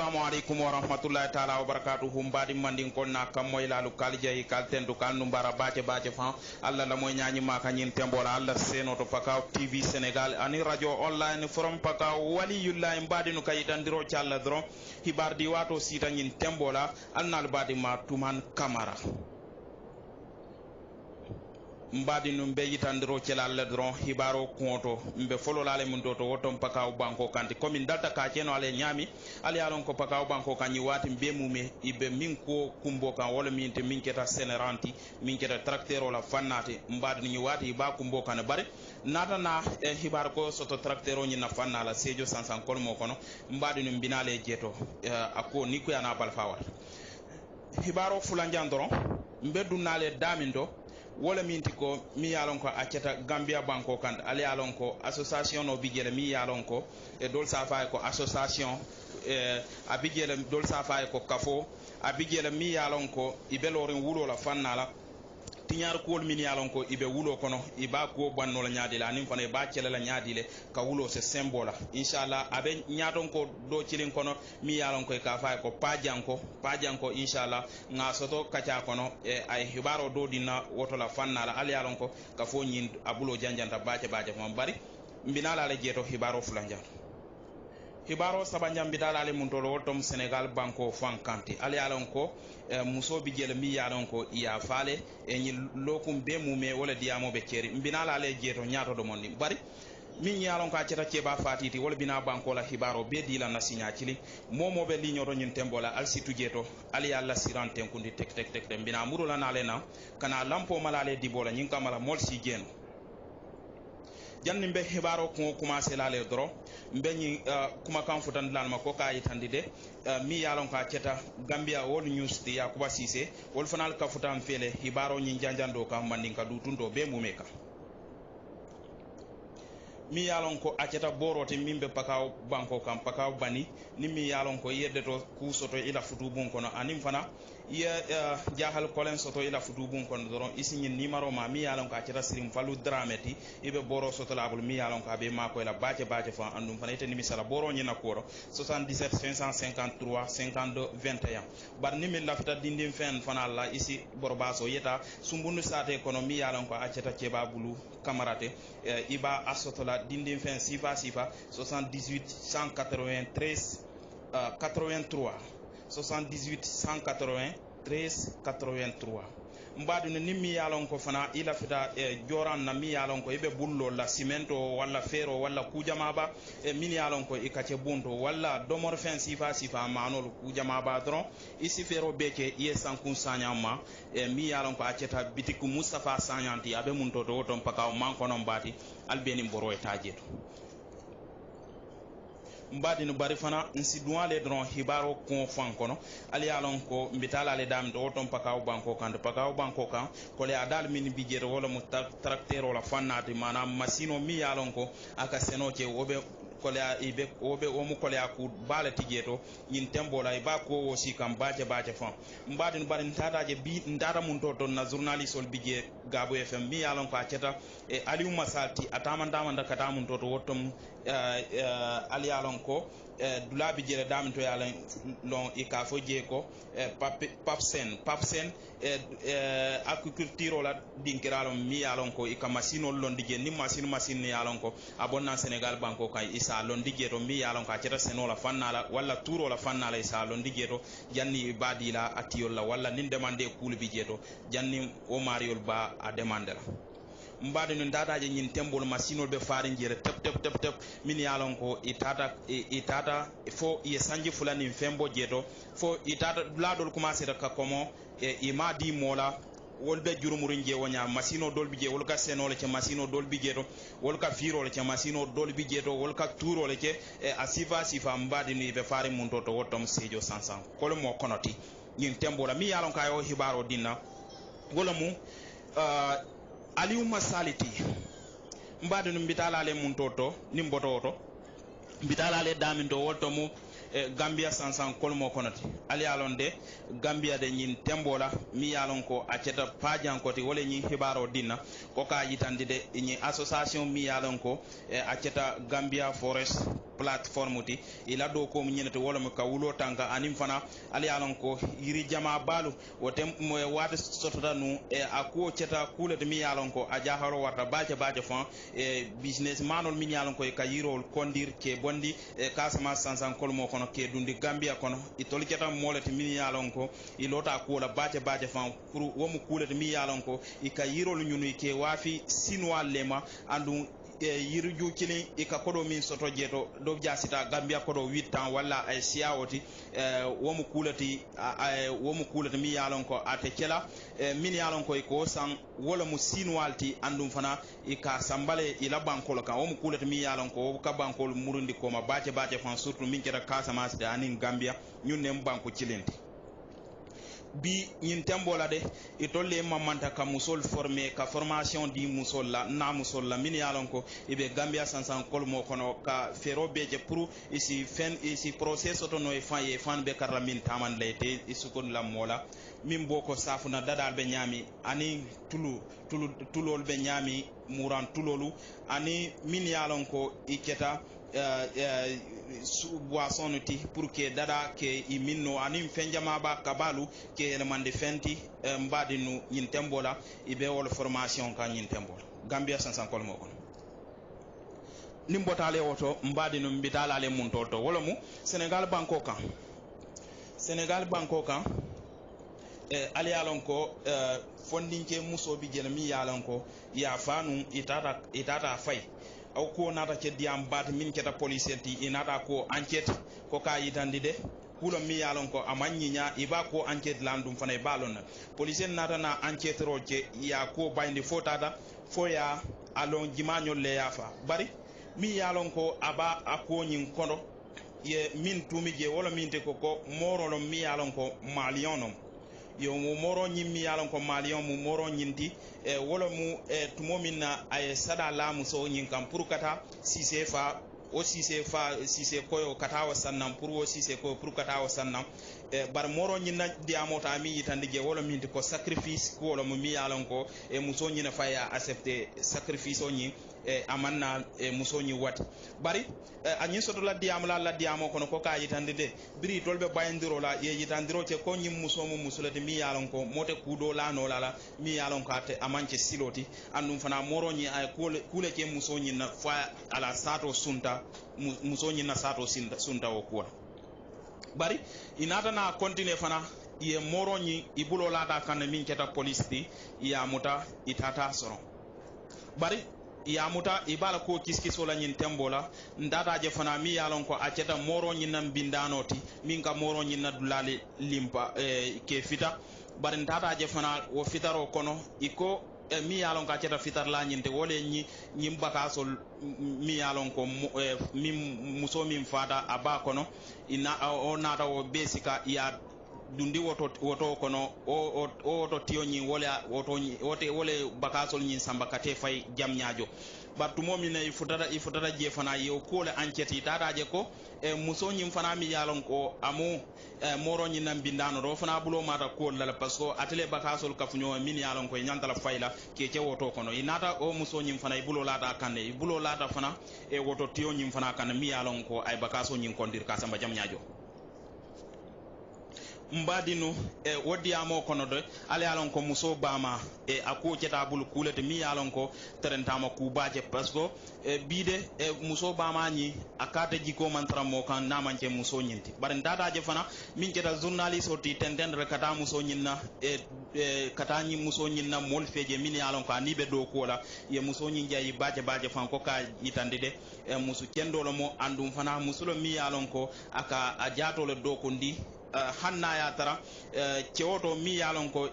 assalamu alaikum wa rahmatullahi ta'ala wa barakatuhu mbadi mandin konna kam moy lalu kalje kal tendu kal numbara bace fa alla la moy nyaani maka nyin tembola alla seno to paka tv senegal ani radio online from paka waliyullah mbadi no kayitandiro cialla dron hibardi wato sita nyin tembola annal badi ma tuman kamara mbadi no be yitandiro cialla dron hibaro konto mbe folo lale mun to wotom paka banko kanti komin dalta ka ceno ale nyami ali alon ko pakaw banko kanyi wati be mume ibe min ko kumbo kan wala min te min keta seneranti min keta tracteur la fannate mbad ni wati ba kumbo kan bare nata na hibar ko soto tracteur ni na fanna la sejo sansan kol mo kono mbad ni binale jeto ako ni ko yana bal fawal hibaro fulanjan doron mbeddu nale damindo wala minti ko mi yalon ko accata Gambia banko kan ali yalon ko association no bijele mi yalon ko e dol safa ko association abijele dol safa ko kafo abijele mi yalon ko ibelorin wulo la fannala tiñar kool min yalon ko ibe wulo kono iba ko banno la nyaadile anim fane ba cele la nyaadile ka wulo se symbole inshallah abe nyaaton ko do cilin kono mi yalon ko ka fay ko pajanko inshallah nga soto kacha kono e ay hibaro do dina woto la fannala al yalon ko ka fo nyin abulo janjanta baaje mo bari mbinala la jeto hibaro fulanjata hibaro sabanjam bidalale mun tolo wotom Senegal banko fankanti ali yalon ko muso bi jele mi yalon ko iya fale e ni lokum be mume wala diamo be ceri mbinala le jeto nyaato do monni bari min yalon ka ceta ceba fatiti wala bina banko la hibaro be dila na sinya cili momo be linyo to nyun tembola al situ jeto ali yalla sirante kundi tek mbina murula na le na kana lampo malale dibola nyin kamala mol si jeno janni mbe hibaro ko commencé la le dro mbe ni kuma kan futan lan ma ko kay tandide mi yalon ka ceta Gambia wol news ti yakuba sise wol fanal ka futan fele hibaro ni janjando ka mandin ka dutundo be mumeka mi yalon ko aceta borote mimbe pakaw banko kam pakaw bani ni mi yalon ko yedde to ku soto ila futubun kono anim fana ya jahal kolen soto ila futubun kono doron isinyi numero ma mi yalon ko aceta sirim falu drameti ibe boro soto labul mi yalon ko be mako ila bace fa andum fana ite ni misala boro nyina koro 77 553 52 21 bar ni mi lafta dindim fen fana la isi borbaso yeta sumbunu sate kono mi yalon ko aceta ceba bulu camarade iba asotola dindin fin sifa 78 193 83 78 193 83 mbadu ni mi yalon ko fana ila fita joran na mi yalon ko ibe bullo la cemento wala fero wala kujama ba min yalon ko ikace bunto wala domor fin sifa manol kujama ba dron isi fero beke iye sankun sanyama mi yalon ko aceta bitiku Mustafa sanyanti abe munto to ton pakaw man kono mbati albeni mboro etajeto mbadi no bari fana nsi duale dron hibaro ko fan kono ali yalon ko mbitala le dam do ton pakaw banko kan ko le adal min bijero wala mu tracteur wala fannati manam masino mi yalon ko aka senoke wobe kole ibe obe o mu kole aku bala tijeto nyin tembola e ba ko wosi kam baje fam mbadi no bari ntadaje bi ndara mun to na journaliste ol bije gabo fm mi yalon ko aceta e aliou masalti atamandama ndakata mun to wotom ali yalon ko dulabi jere dam to yalon lon e ka fo je ko papsen agriculture la dinkiralo mi yalon ko e ka machine lon dige ni machine yalon ko abonna Senegal banko kay isa lon dige to mi yalon ka ceta senola fannala walla turo la fannala isa lon dige to janni badila atiyol la walla nin demande kul bi jeto janni o mariol ba a demande la mbade no dataje nyin tembol machine be faari jere tep min yalon ko itata fo ye sanji fulani fembo jeto fo itata ladol commencer ka komo ima di mola wolbe jurumurin je wonya machine dolbi je wolka senole ke machine dolbi je to wolka firole ke machine dolbi je to wolka turole ke asifa mbade ni be faari mun to wotom sejo sansan kolo mo konoti nyin tembola mi yalon kayo hibaro dinna wala mu aliou masaliti mbade no mbitala le mun toto nimboto mbitala le daminto wolto mu Gambia sansan kolmo konoti ali alon de Gambia de nyin tembola mi yalon ko aceta pajan koti wala nyi hibaro dinna ko ka yitandi de nyi association mi yalon ko aceta Gambia Forest platform ti ila do ko mu ñenete wala mu ka wulo tanka anim fana ali alon ko yiri jama balu wotem wata sotota nu a ko ceta kulete mi alon ko a jaharo warta baje fon business manol mi alon ko ka yirol kondir ke bondi kasama sansan kolmo kono ke dundi Gambia kono itol ceta molete mi alon ko ilota ko la baje fon pour womu kulete mi alon ko ka yirol ñunu ke wafi sinwa lema andu yiru ju kilin ka kodo min soto jeto do jasita Gambia kodo 8 ans wala ay siawoti womu kulati mi yalon ko ate kela min yalon ko ko san wala mu sinwalti andum fana ka sambale ila bankolo kan womu kulati mi yalon ko ka bankolo murundi ko ma baje fan surtout min kera Casamance de anin Gambia ñun nem banko cilinti bi ñin tembola de itolle mamanta ka musol formé ka formation di musol la na musol la min yalon ko ibe Gambia sansan kolmo kono ka fero beje pour isi process to no e fan be karla min taman leyte isukon la mola min boko safuna dadal be nyami ani tulol be nyami muran tulolu ani min yalon ko iketa boisson ti pour que dada ke iminno anim fenjama ba kabalu ke elemande fenti mbadi nu nyin tembola ibe wol formation ka nyin tembola Gambia sansan kolmo kon nimbotale woto mbadi nu mbitala le mun toto wala mu Senegal banko kan ali yalon ko fondinke muso bi jelmi yalon ko ya fanu itata fay aw ko nata ke diam bat min keta police ti inata ko enquête ko ka yitandi de kulo mi yalon ko amanyinya iba ko enquête landum fana balon police nata na enquête roje ya ko bayndi fotata foya alon jimanyo le yafa bari mi yalon ko aba akonyin kono ye min tumi je wala min te ko morolo mi yalon ko malionom yo mu moro nyimmi yalon ko malion mu moro nyinti wala mu tumo minna ay sada la mu so nyin kam pour kata si c'est fa ko kata wa sannam pour o si c'est ko pour kata wa sannam bar moro nyinna diamota mi yitande je wala min ko sacrifice ko wala mu mi yalon ko mu so nyina fa ya accepter sacrifice o nyi amanna musoni wat bari anyin soto la diamo kono ko ka yitande de biri tolbe bayndiro la ye yitandiro te ko nyim musomu musulati mi yalon ko mote kudo la no la mi yalon ko ate amanche siloti andum fana moroni ay kule ke musoni na fa ala sato sunta musoni na sato sunta o ko bari inata na continue fana ye moroni ibulo la da kan min keta police di ya muta itata soro bari yamuta ibala ko kiskiso la nyin tembola ndata je fana mi yalon ko aceta moro nyin nan bindanoti min ka moro nyin na dulali limpa ke fita bar ndata je fana wo fitaro kono iko mi yalon ka aceta fitar la nyin te wole nyi bakasol mi yalon ko mi muso min fata aba kono ina o nata o besika ya dundi woto kono o tiyo nyi wote wole bakasol nyi sambakate fay jam nyaajo battu momi ne ifutata je fana yo ko le enquête tata je ko muso nyi fana mi yalon ko amu moro nyi nan bindano do fana bulo mata ko la parce que atele bakasol kafunyo min yalon ko nyantala fayla ke woto kono inata o muso nyi fana ibulo lata kande ibulo lata fana woto tiyo nyi fana kan mi yalon ko ay bakasol nyi kondir ka samba jam nyaajo mbadinu wodi amo kono de ale alon ko muso bama ako ceta bul kulete mi alon ko terentama ku baje parce que bide muso bama ni akata jiko mantra mo kan namanke muso nyinti bar ndata je fana min ceta journaliste oti tendendre kata muso nyinna kata ni muso nyinna mol feje min alon ko ani be do ko la ye muso nyi jayi baje fan ko ka yitande de musu kendolo mo andum fana musulo mi alon ko aka ajato le do ko ndi hanna ya tara cewoto mi yalon ko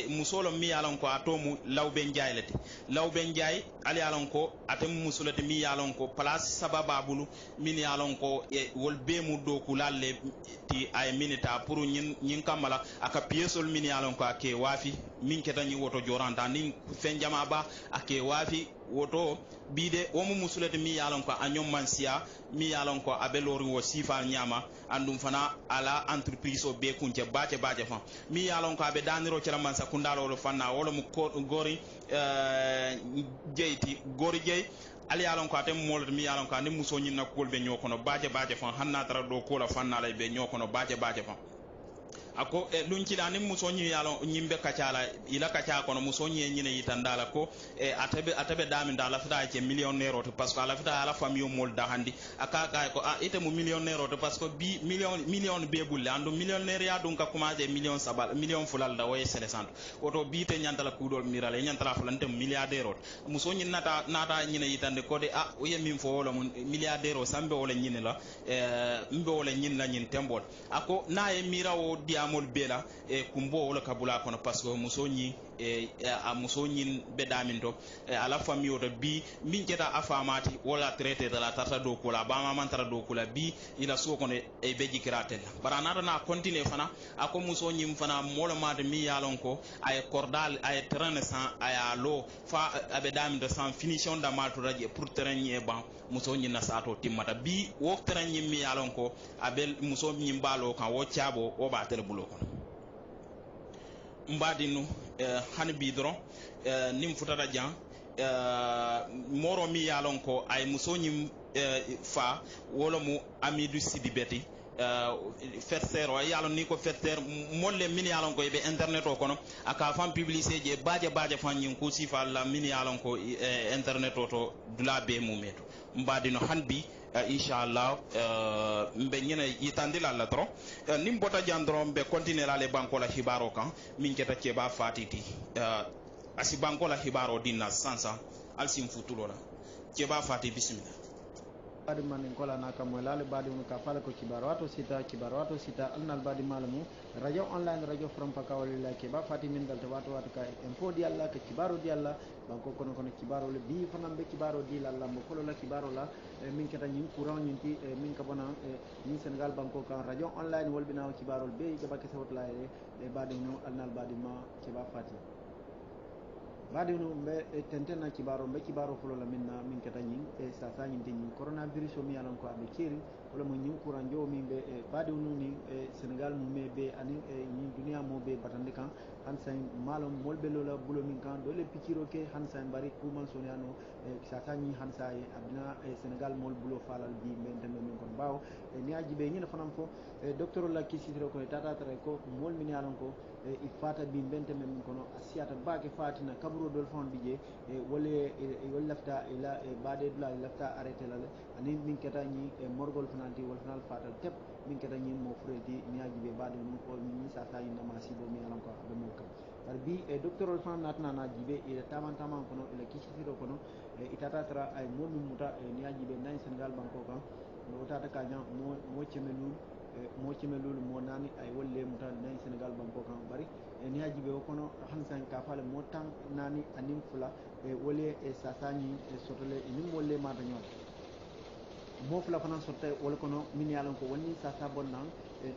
musolo mi yalon ko atomu lawbe njaylete lawbe njay ali yalon ko atem musulete mi yalon ko place sababa bulu min yalon ko wol be mu do kulalle ti ay minita pour nyin kamala aka piesol min yalon ko ake wafi min ketani woto joranta nin fen jama ba ake wafi woto bide womu musulete mi yalon ko anyom mansia mi yalon ko abelori wo sifa nyama andum fana ala entreprise o be kunje baje fan mi yalon ko abe daniro ci man sakundalo lo fanna wala mu gori jeyti gori jey ali yalon ko atem molot mi yalon ko andi muso nyin na kolbe nyokono baje fan hanna tara do kola fanna lay be nyokono baje fan ako luñ ci la ni muso ñi yalo ñimbe kacala ila kaca kono muso ñi ñine yitandala ko atabe dami dala fita ci millionnaire to parce que ala fita ala famille mol da handi aka ka ko ite mu millionnaire to parce que bi million be bulle andu millionnaire ya dun ka commencé million sabal million fulal da way selesant oto bi te ñantala kudol mirale ñantala fulante milliardaire to muso ñi nata ñine yitande ko de o ye min fo wala mun milliardaire o sambe wala ñine la mbe wala ñin la ñin tembol ako na e mirawo dia mol bela kumbo wala kabula kono parce que muso ñi a muso ñin be damin to ala famille o bi min keta afamati wala traité de la tarta do kula ba ma man tara do kula bi ila so kono e be jikiratel barana na continue fana ako muso ñim fana molo ma de mi yalon ko ay cordal ay terrain sans ay alo fa abe damin de sans finition da mal to radie pour terrain ñe ban muso ñin na sato timmata bi wo terrain ñim mi yalon ko abel muso ñim balo kan wo tiabo o ba tel bulo kono mbadinu hani bi doron nim futata jan moro mi yalon ko ay muso ñim fa wolo mu Amidou Sidibeti ferser o yalon ni ko ferser molle min yalon ko be internet o kono aka fam publicité je baje fan ñin ko sifa la min yalon ko internet o to dula be mumeto mbadino hanbi inshallah mbe ñene yitandi la tro nim bota jandro mbe continuer la le banko la hibaro kan min keta ke ba fatiti asi banko la hibaro dinna sansa alsim futulola ke ba fati bismillah badi man ko la naka mo laale badi on ka fala ko kibarato sita annal badi malamu radio online radio from pakawali la ke ba fati min dal wato ka info di alla ke kibaro di alla banko kono kibaro le bi fanam be kibaro di la mo ko la kibaro la min keta ñin courant ñin ti min ka bona ni Senegal banko kan radio online wol binaw kibaro be ke ba ke sawt la e badi no annal badi ma ke ba fati badi no be tentena kibaro fulo la minna min keta ñing sa ñin te ñing coronavirus o mi alan ko abe kiri wala mo ñing courant jo mi be badi no ni Senegal mu me be ani ñi dunia mo be batande kan hansa malum molbe lola bulo min kan dole pikiro ke hansa bari kuman soniano sa ñi hansa abina Senegal mol bulo falal bi ben tambe min kon bawo ni aji be ñina fanam fo docteur la kisitiro ko tata tare ko mol min alan ko il fata bi ben tambe min kono asiata baake fatina kaburo dol fon bije wole wol lafta ila baade dula lafta arrêté la ani min keta ñi morgol fananti wol fanal fatal tep min keta ñi mo freti ni aji be baade no ko ni sa sa ina ma sibo mi alan ko be mo kam par bi docteur ol fan natna na jibe ila taman kono ila kisitiro kono itata tra ay momi muta ni aji be nan Senegal banko kan no tata ka jan mo cemelul mo nani ay wolle muta nan Senegal banko kan bari ni haji be kono hansan ka fale mo tan nani anin fula wole sasani sotole ni molle ma dañol mo fula fana sotte wol kono min yalan ko woni sasa bonnan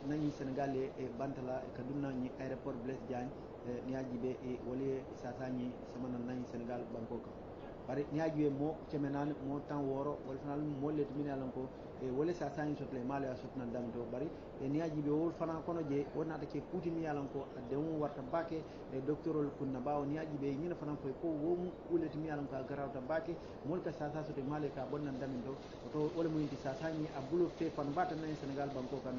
nani Senegal bantala kaduna ni aéroport Blaise Diagne ni haji be wole sasani samana nani Senegal banko kan bari ni haji be mo cemenan mo tan woro wol fana molle to min yalan ko wole sasani sotle male a sotna dam do bari ni haji be wol fana kono je wonata ke puti mi yalan ko de mo warta bake docteur kunna bawo ni haji be ñina fana koy ko wom uleti mi yalan ko garawta bake mol ka sasa sote male ka bonnan dam do to wala mo yinti sasani abulo fe fan bata nan Senegal banko kan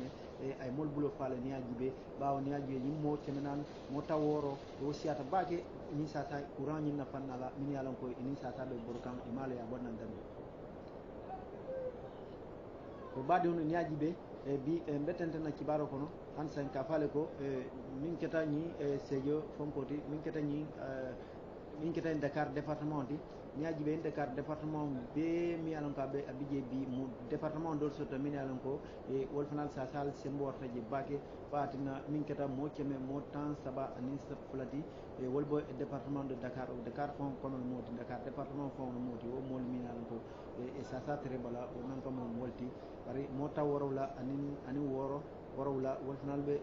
ay mol bulo fala ni haji be bawo ni haji be mo cemenan mo taworo do siata bake ni sasa courant ni na fanala min yalan ko ni sasa be burkan male ya bonnan dam ko baade hono ñaaji ɓe bi bettentena kibaro kono han sen ka faale ko min keta ñi Sédio Fonkoti min keta ñi Dakar département di ñaaji ɓe Dakar département be mi alan ko ɓe abije bi mo département dol soto min alan ko wol fanal sa sal sembo warta je bake fatina min keta mo ceme mo tan saba anin fulati wol bo département de Dakar o Dakar fon kono moti Dakar département fon moti o mol min alan ko sa sa tere bala o nan ko mo molti bari mo taw worowla ani worowla wol fanal be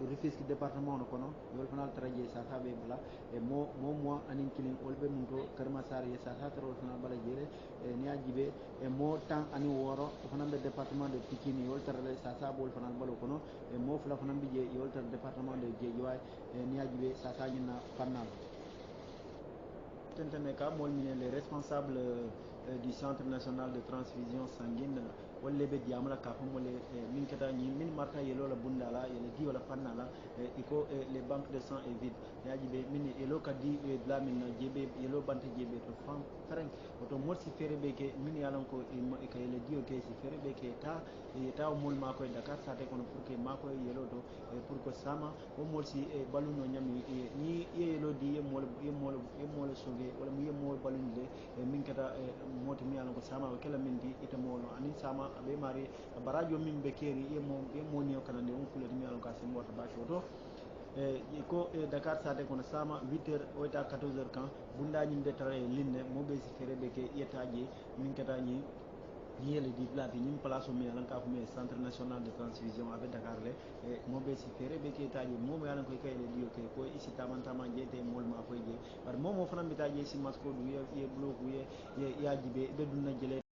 Rufisque département no kono wol fanal traje sa sa be bala mo anin kilin wol be mun to Karmasar ye sa sa tere wol fanal bala jere ni ajibe mo tan ani woro o fanal be département de Pikine wol tere sa sa wol fanal balo kono mo fula fanal bi je wol tere département de Guédiawaye ni ajibe sa sa nyina fanal Tenteneka molmine les responsables du centre national de transfusion sanguine wolle be diamala ka fo mole min kata ni min marta yelo la bundala yele di wala fannala iko les banques de sang est vide yaji be min yelo ka di bla min na jebe yelo bante jebe to fam fereng oto morsi fere be ke min yalan ko e ka yele dio ke si fere be ke ta taw mol ma ko Dakar sate kono pour que ma ko yelo to pour que sama o morsi baluno nyami ni yelo di yemol sauver wala mu yemol balunde min kata moti mi yalan ko sama o kala min di ita molo anin sama abe mari barajo min be keri yemo ni o kanande on kulati mi yalan ko sem wata ba shoto ko Dakar sate kono sama 8h o ta 14h kan bunda nyim be tare linne mo be si fere be ke yetaje min kata ni yele di blati ñim place o mi yalan ka fu mi centre national de transfusion avec Dakar le mo be si fere be ke taji mo mo yalan ko kayele dio ke ko isi tamantama jete mol ma fo je bar mo mo fana mi taji si masko du ye bloku ye ya jibe be dunna jele